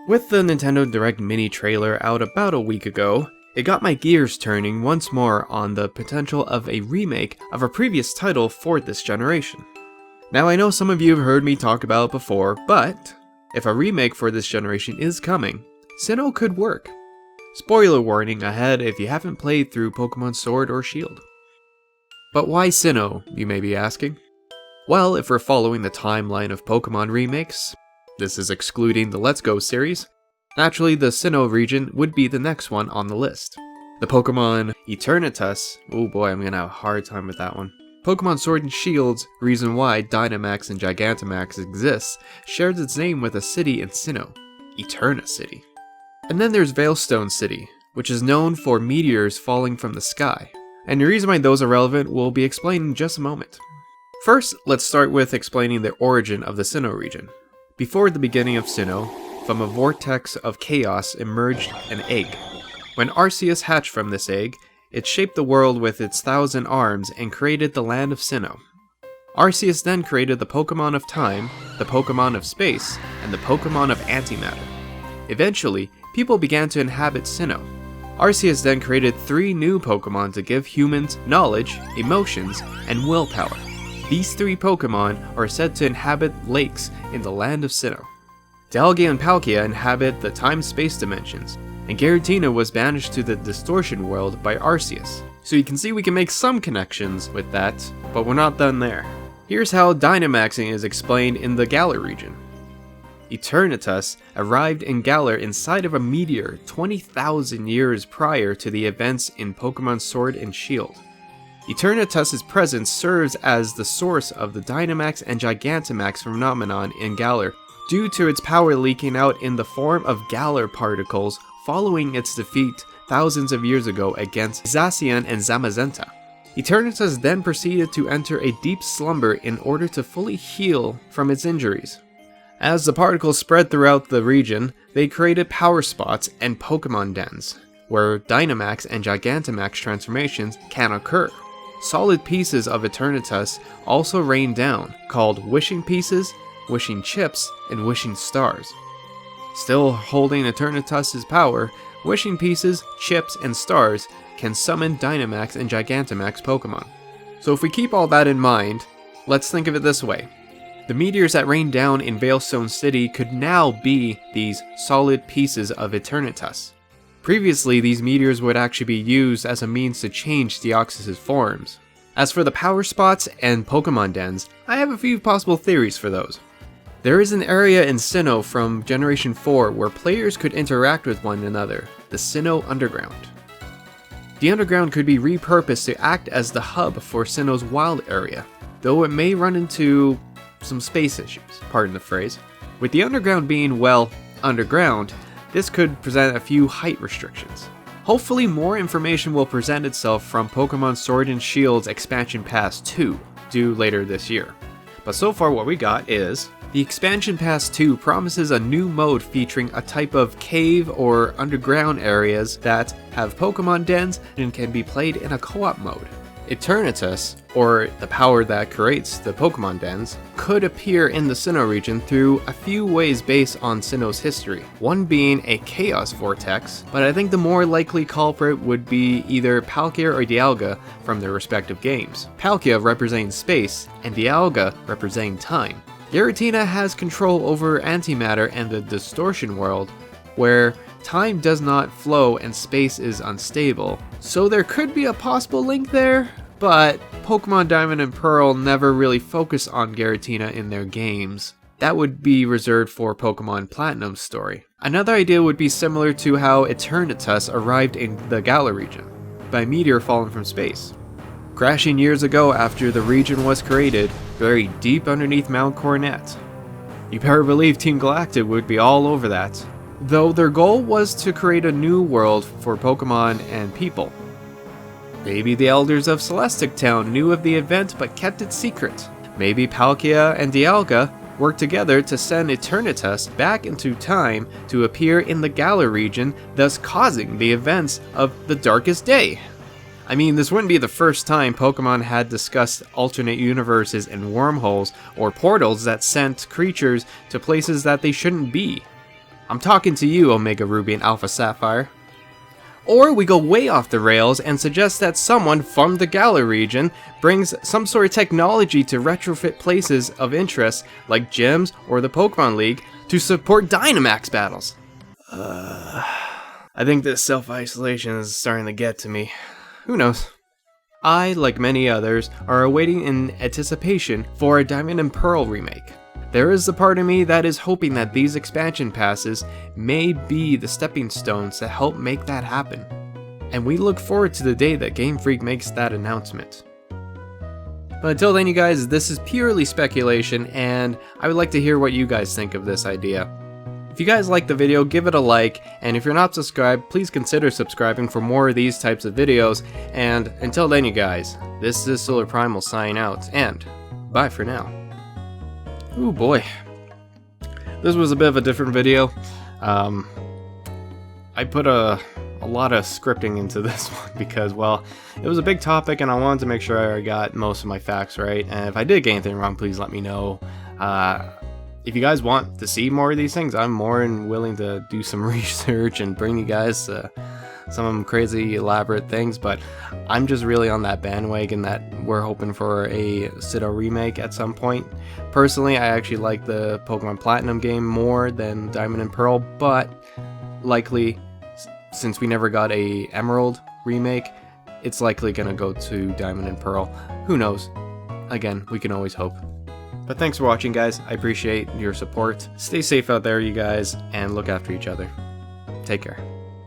With the Nintendo Direct mini trailer out about a week ago, it got my gears turning once more on the potential of a remake of a previous title for this generation. Now I know some of you have heard me talk about it before, but if a remake for this generation is coming, Sinnoh could work. Spoiler warning ahead if you haven't played through Pokemon Sword or Shield. But why Sinnoh, you may be asking? Well, if we're following the timeline of Pokemon remakes, this is excluding the Let's Go series, naturally the Sinnoh region would be the next one on the list. The Pokemon Eternatus, oh boy I'm gonna have a hard time with that one. Pokemon Sword and Shield's reason why Dynamax and Gigantamax exists shares its name with a city in Sinnoh, Eterna City. And then there's Veilstone City, which is known for meteors falling from the sky. And the reason why those are relevant will be explained in just a moment. First, let's start with explaining the origin of the Sinnoh region. Before the beginning of Sinnoh, from a vortex of chaos emerged an egg. When Arceus hatched from this egg, it shaped the world with its 1,000 arms and created the land of Sinnoh. Arceus then created the Pokemon of Time, the Pokemon of Space, and the Pokemon of Antimatter. Eventually, people began to inhabit Sinnoh. Arceus then created 3 new Pokemon to give humans knowledge, emotions, and willpower. These 3 Pokemon are said to inhabit lakes in the land of Sinnoh. Dialga and Palkia inhabit the time-space dimensions, and Giratina was banished to the Distortion world by Arceus. So you can see we can make some connections with that, but we're not done there. Here's how Dynamaxing is explained in the Galar region. Eternatus arrived in Galar inside of a meteor 20,000 years prior to the events in Pokemon Sword and Shield. Eternatus' presence serves as the source of the Dynamax and Gigantamax phenomenon in Galar, due to its power leaking out in the form of Galar particles following its defeat thousands of years ago against Zacian and Zamazenta. Eternatus then proceeded to enter a deep slumber in order to fully heal from its injuries. As the particles spread throughout the region, they created power spots and Pokemon dens, where Dynamax and Gigantamax transformations can occur. Solid pieces of Eternatus also rain down, called Wishing Pieces, Wishing Chips, and Wishing Stars. Still holding Eternatus' power, Wishing Pieces, Chips, and Stars can summon Dynamax and Gigantamax Pokemon. So if we keep all that in mind, let's think of it this way. The meteors that rained down in Veilstone City could now be these solid pieces of Eternatus. Previously, these meteors would actually be used as a means to change Deoxys' forms. As for the power spots and Pokemon dens, I have a few possible theories for those. There is an area in Sinnoh from Generation 4 where players could interact with one another, the Sinnoh Underground. The Underground could be repurposed to act as the hub for Sinnoh's wild area, though it may run into some space issues, pardon the phrase. With the Underground being, well, underground, this could present a few height restrictions. Hopefully more information will present itself from Pokemon Sword and Shield's Expansion Pass 2, due later this year. But so far what we got is, the Expansion Pass 2 promises a new mode featuring a type of cave or underground areas that have Pokemon dens and can be played in a co-op mode. Eternatus, or the power that creates the Pokemon dens, could appear in the Sinnoh region through a few ways based on Sinnoh's history. One being a Chaos Vortex, but I think the more likely culprit would be either Palkia or Dialga from their respective games. Palkia representing space, and Dialga representing time. Giratina has control over antimatter and the Distortion world, where time does not flow and space is unstable, so there could be a possible link there, but Pokemon Diamond and Pearl never really focus on Giratina in their games. That would be reserved for Pokemon Platinum's story. Another idea would be similar to how Eternatus arrived in the Galar region, by a meteor falling from space. Crashing years ago after the region was created, buried deep underneath Mount Coronet. You better believe Team Galactic would be all over that. Though their goal was to create a new world for Pokemon and people. Maybe the elders of Celestic Town knew of the event but kept it secret. Maybe Palkia and Dialga worked together to send Eternatus back into time to appear in the Galar region, thus causing the events of the Darkest Day. I mean, this wouldn't be the first time Pokemon had discussed alternate universes and wormholes or portals that sent creatures to places that they shouldn't be. I'm talking to you, Omega Ruby and Alpha Sapphire. Or we go way off the rails and suggest that someone from the Galar region brings some sort of technology to retrofit places of interest like gyms or the Pokemon League to support Dynamax battles. I think this self-isolation is starting to get to me. Who knows? I, like many others, are awaiting in anticipation for a Diamond and Pearl remake. There is a part of me that is hoping that these expansion passes may be the stepping stones to help make that happen. And we look forward to the day that Game Freak makes that announcement. But until then, you guys, this is purely speculation, and I would like to hear what you guys think of this idea. If you guys like the video, give it a like, and if you're not subscribed, please consider subscribing for more of these types of videos. And until then, you guys, this is SolarPrimal signing out, and bye for now. Oh boy, this was a bit of a different video. I put a lot of scripting into this one because, well, it was a big topic and I wanted to make sure I got most of my facts right. And if I did get anything wrong, please let me know. If you guys want to see more of these things, I'm more than willing to do some research and bring you guys some crazy elaborate things, but I'm just really on that bandwagon that we're hoping for a Sinnoh remake at some point. Personally, I actually like the Pokemon Platinum game more than Diamond and Pearl, but likely, since we never got a Emerald remake, it's likely gonna go to Diamond and Pearl. Who knows? Again, we can always hope. But thanks for watching, guys. I appreciate your support. Stay safe out there, you guys, and look after each other. Take care.